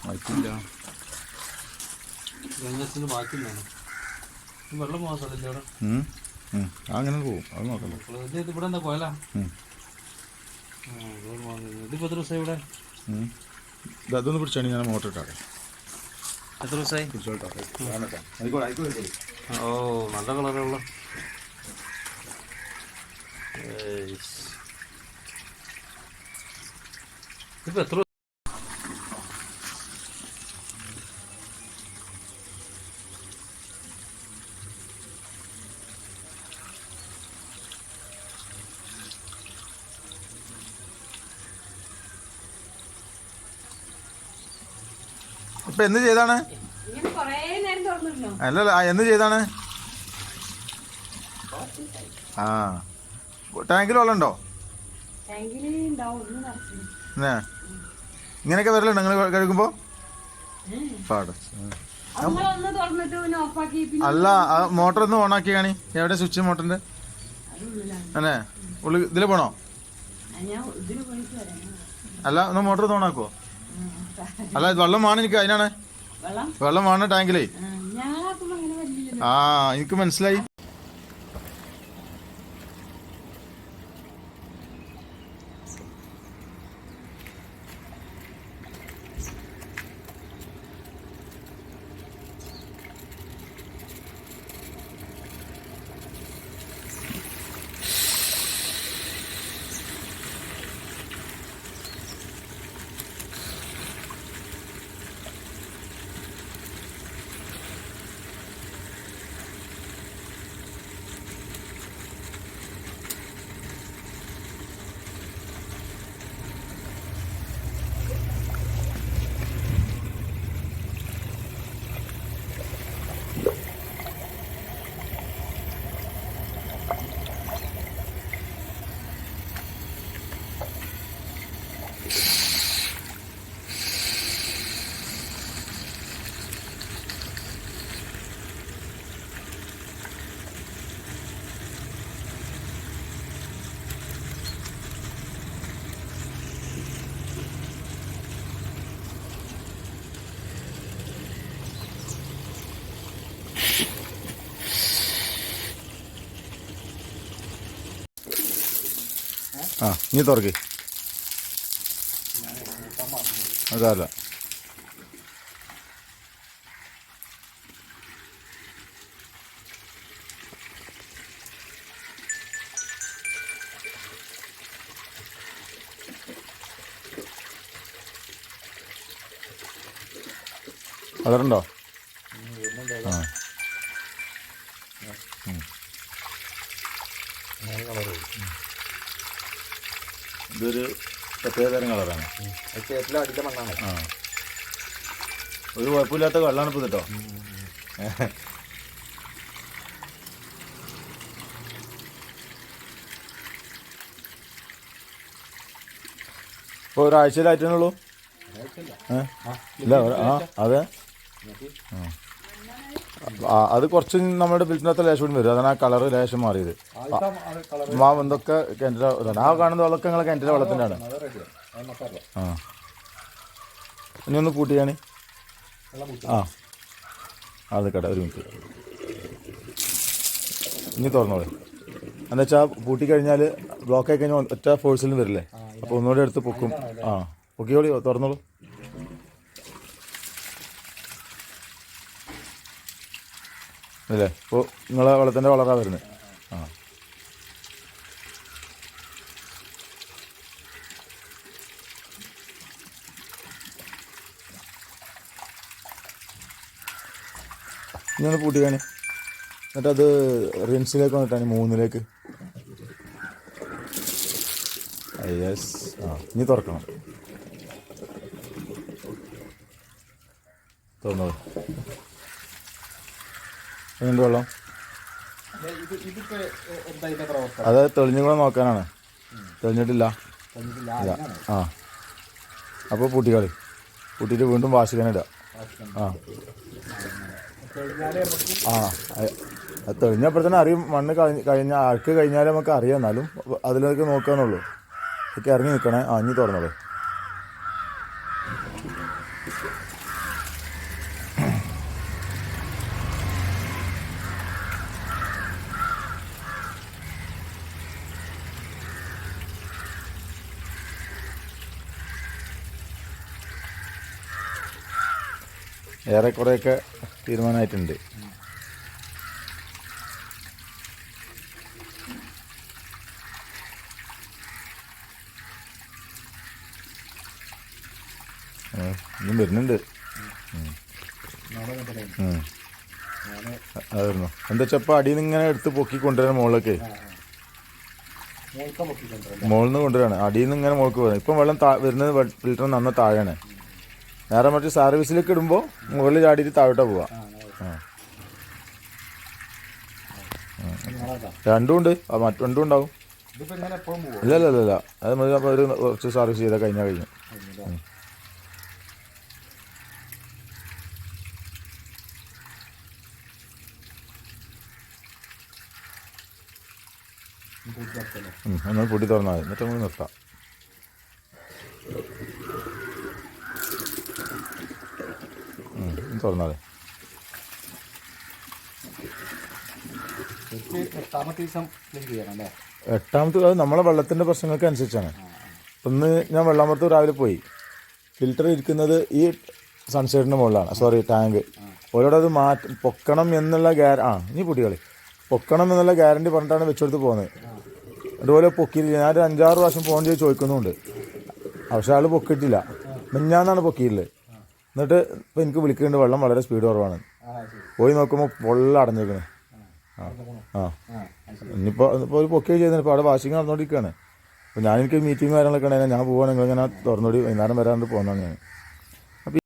വായിക്കില്ല. ബാക്കിയില്ലാണ് വെള്ളം പോകാൻ സ്ഥലമില്ല അവിടെ. അങ്ങനെ പോകും. അത് നോക്കണ്ട. ഇവിടെ എന്താ പോയാല ഇതിപ്പോ എത്ര ദിവസമായി ഇവിടെ? അതൊന്ന് പിടിച്ചാണ് ഞാൻ മോട്ടർ ഇട്ടാട്ടെ. എത്ര ദിവസമായി? ഓ നല്ല കളറുള്ള ഇതിപ്പോ എത്ര ഇപ്പൊ എന്ത് ചെയ്താണ്? അല്ലല്ല എന്ത് ചെയ്താണ്? ആ ടാങ്കിൽ വെള്ളം ഉണ്ടോ? ഇങ്ങനെയൊക്കെ വരലുണ്ടോ നിങ്ങൾ കഴുകുമ്പോ? അല്ല മോട്ടർ ഒന്ന് ഓണാക്കി കാണി. എവിടെ സ്വിച്ച് മോട്ടറിന്റെ? അല്ലേ ഉള്ളി ഇതില് പോണോ? അല്ല ഒന്ന് മോട്ടർ ഒന്ന് ഓണാക്കുവോ? അല്ല വെള്ളം വേണം എനിക്ക്. അതിനാണ് വെള്ളം വേണം ടാങ്കിലേ. ആ എനിക്ക് മനസ്സിലായി. ആ നീ തുറക്ക്. അതല്ല കളറുണ്ടോ? ആ ഇതൊരു പ്രത്യേകതരം കളറാണ്. ആ ഒരു കുഴപ്പമില്ലാത്ത വെള്ളമാണ് ഇപ്പോൾ കേട്ടോ. ഇപ്പോൾ ഒരാഴ്ചയിലായിട്ടുള്ളൂ. ഇല്ല ആ അതെ അത് കുറച്ച് നമ്മുടെ ഫിൽറ്ററിനകത്ത് ലേശം കൂടി വരും. അതാണ് ആ കളറ് ലേശം മാറിയത്. എന്തൊക്കെ കിണറ്റിലെ ഇതാണ്. ആ കാണുന്ന വെള്ളമൊക്കെ നിങ്ങളെ കിണറ്റിലെ വെള്ളത്തിൻ്റെ ആണ്. ആ ഇനി ഒന്ന് കൂട്ടിയാണ്. ആ അത് കേട്ടെ ഒരു മിനിറ്റ്. ഇനി തുറന്നോളൂ. എന്താ വെച്ചാൽ പൂട്ടിക്കഴിഞ്ഞാൽ ബ്ലോക്ക് ആയി കഴിഞ്ഞാൽ ഒറ്റ ഫോഴ്സിലും വരില്ലേ. അപ്പോൾ ഒന്നുകൂടി എടുത്ത് പൊക്കും. ആ പൊക്കിയോളി തുറന്നോളൂ. അല്ലേ ഇപ്പോൾ നിങ്ങളെ വെള്ളത്തിൻ്റെ കളറാണ് വരുന്നത്. ആ ഇനി ഒന്ന് പൂട്ടിക്കാന്. എന്നിട്ടത് റിൻസിലേക്ക് വന്നിട്ടാണ് 3ലേക്ക്. യെസ്. ആ ഇനി തുറക്കണം. തുറന്നോളൂ. എങ്ങനെയുണ്ട് വെള്ളം? അത് തെളിഞ്ഞുകൂടെ നോക്കാനാണ്. തെളിഞ്ഞിട്ടില്ല. ആ അപ്പോൾ പൂട്ടിക്കളി. പൂട്ടിയിട്ട് വീണ്ടും വാഷിക്കാനിടുക. ആ ആ അത് തെളിഞ്ഞപ്പോഴത്തേനും അറിയും. മണ്ണ് അഴുക്ക് കഴിഞ്ഞാൽ നമുക്ക് അറിയാം. എന്നാലും അതിലേക്ക് നോക്കാന്നുള്ളൂ. ഇതൊക്കെ ഇറങ്ങി നിൽക്കണേ. ആ ഇനി തുറന്നോളൂ. ഏറെക്കുറെയൊക്കെ തീരുമാനമായിട്ടുണ്ട്. ഇതും വരുന്നുണ്ട്. അതായിരുന്നു എന്താ വെച്ചാൽ ഇപ്പം അടിയിൽ നിന്ന് ഇങ്ങനെ എടുത്ത് പൊക്കി കൊണ്ടുവരാൻ മുകളിലേക്ക് മുകളിൽ നിന്ന് കൊണ്ടുവരാണ്. അടിയിൽ നിന്ന് ഇങ്ങനെ മുകൾക്ക് വരുന്നത്. ഇപ്പം വെള്ളം വരുന്നത് ഫിൽറ്റർ നന്ന താഴെയാണ്. നേരെ മറിച്ച് സർവീസിലേക്ക് ഇടുമ്പോൾ മുകളിൽ ചാടിയിട്ട് താഴോട്ടാ പോവാ. രണ്ടും ഉണ്ട്, രണ്ടും ഉണ്ടാവും. ഇല്ല ഇല്ല ഇല്ല ഇല്ല, അത് മതി. അപ്പോൾ ഒരു കുറച്ച് സർവീസ് ചെയ്താൽ കഴിഞ്ഞു. എന്നാൽ പൊടി തുറന്നാൽ മതി, എന്നിട്ട് നമുക്ക് നിർത്താം. തുറന്നാലേ എട്ടാമത്തെ അത് നമ്മളെ വെള്ളത്തിൻ്റെ പ്രശ്നങ്ങൾക്ക് അനുസരിച്ചാണ്. ഒന്ന് ഞാൻ വെള്ളാമത്ത് രാവിലെ പോയി, ഫിൽറ്റർ ഇരിക്കുന്നത് ഈ സൺസൈഡിൻ്റെ മുകളിലാണ്, സോറി ടാങ്ക്. ഓരോട് അത് പൊക്കണം എന്നുള്ള ഇനി പൊടികളി പൊക്കണം എന്നുള്ള ഗ്യാരണ്ടി പറഞ്ഞിട്ടാണ് വെച്ചെടുത്ത് പോകുന്നത്. അതുപോലെ പൊക്കിയില്ല. ഞാനൊരു 5-6 പ്രാവശ്യം ഫോൺ ചെയ്ത് ചോദിക്കുന്നുണ്ട്, പക്ഷെ ആൾ പൊക്കിയിട്ടില്ല. മിഞ്ഞാന്നാണ് പൊക്കിയിട്ടുള്ളത്. എന്നിട്ട് ഇപ്പം എനിക്ക് വിളിക്കുന്നുണ്ട്, വെള്ളം വളരെ സ്പീഡ് കുറവാണ്. പോയി നോക്കുമ്പോൾ പൊള്ള അടഞ്ഞേക്കണേ. ഇനിയിപ്പോൾ ഒരു പൊക്കി ചെയ്യുന്നത് ഇപ്പോൾ അവിടെ വാഷിങ് നടന്നുകൊണ്ടിരിക്കുകയാണ്. അപ്പോൾ എനിക്ക് മീറ്റിംഗ് കാര്യങ്ങളൊക്കെ ഉണ്ടെങ്കിൽ ഞാൻ പോവുകയാണെങ്കിൽ ഇങ്ങനെ തുറന്നുകൂടി വൈകുന്നേരം വരാണ്ട് പോകുന്നതാണ് ഞാൻ.